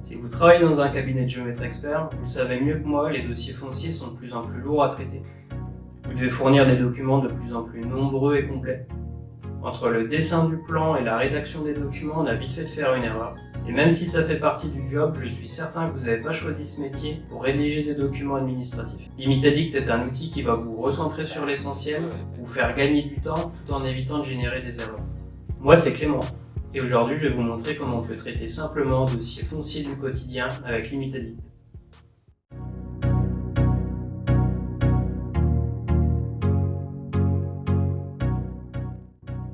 Si vous travaillez dans un cabinet de géomètre expert, vous le savez mieux que moi, les dossiers fonciers sont de plus en plus lourds à traiter. Vous devez fournir des documents de plus en plus nombreux et complets. Entre le dessin du plan et la rédaction des documents, on a vite fait de faire une erreur. Et même si ça fait partie du job, je suis certain que vous n'avez pas choisi ce métier pour rédiger des documents administratifs. Limitaddict est un outil qui va vous recentrer sur l'essentiel, vous faire gagner du temps tout en évitant de générer des erreurs. Moi, c'est Clément. Et aujourd'hui, je vais vous montrer comment on peut traiter simplement un dossier foncier du quotidien avec Limitaddict.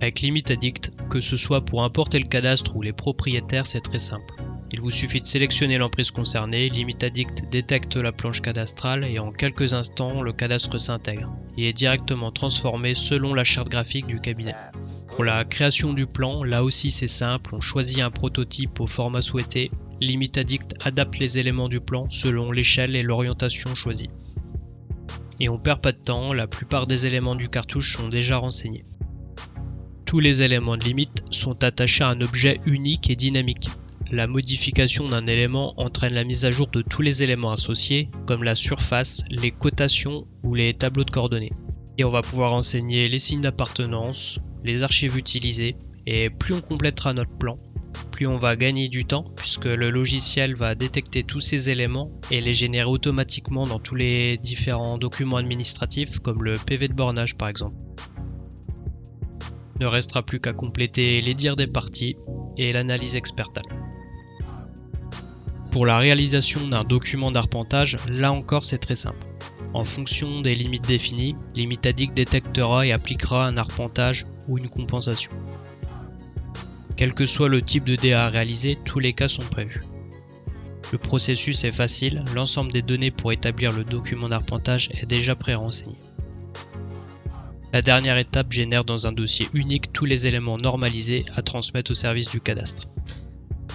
Avec Limitaddict, que ce soit pour importer le cadastre ou les propriétaires, c'est très simple. Il vous suffit de sélectionner l'emprise concernée, Limitaddict détecte la planche cadastrale et en quelques instants, le cadastre s'intègre. Il est directement transformé selon la charte graphique du cabinet. Pour la création du plan, là aussi c'est simple, on choisit un prototype au format souhaité. Limitaddict adapte les éléments du plan selon l'échelle et l'orientation choisie. Et on perd pas de temps, la plupart des éléments du cartouche sont déjà renseignés. Tous les éléments de limite sont attachés à un objet unique et dynamique. La modification d'un élément entraîne la mise à jour de tous les éléments associés, comme la surface, les cotations ou les tableaux de coordonnées. Et on va pouvoir renseigner les signes d'appartenance, les archives utilisées, et plus on complétera notre plan, plus on va gagner du temps, puisque le logiciel va détecter tous ces éléments et les générer automatiquement dans tous les différents documents administratifs, comme le PV de bornage par exemple. Il ne restera plus qu'à compléter les dires des parties et l'analyse expertale. Pour la réalisation d'un document d'arpentage, là encore c'est très simple. En fonction des limites définies, Limitaddict détectera et appliquera un arpentage ou une compensation. Quel que soit le type de DA à réaliser, tous les cas sont prévus. Le processus est facile, l'ensemble des données pour établir le document d'arpentage est déjà pré-renseigné. La dernière étape génère dans un dossier unique tous les éléments normalisés à transmettre au service du cadastre.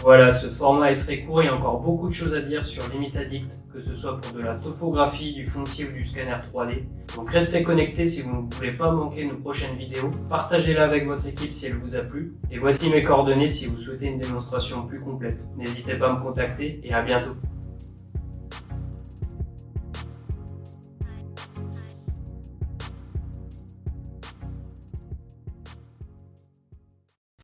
Voilà, ce format est très court, il y a encore beaucoup de choses à dire sur Limitaddict, que ce soit pour de la topographie, du foncier ou du scanner 3D. Donc restez connectés si vous ne voulez pas manquer nos prochaines vidéos. Partagez-la avec votre équipe si elle vous a plu. Et voici mes coordonnées si vous souhaitez une démonstration plus complète. N'hésitez pas à me contacter et à bientôt.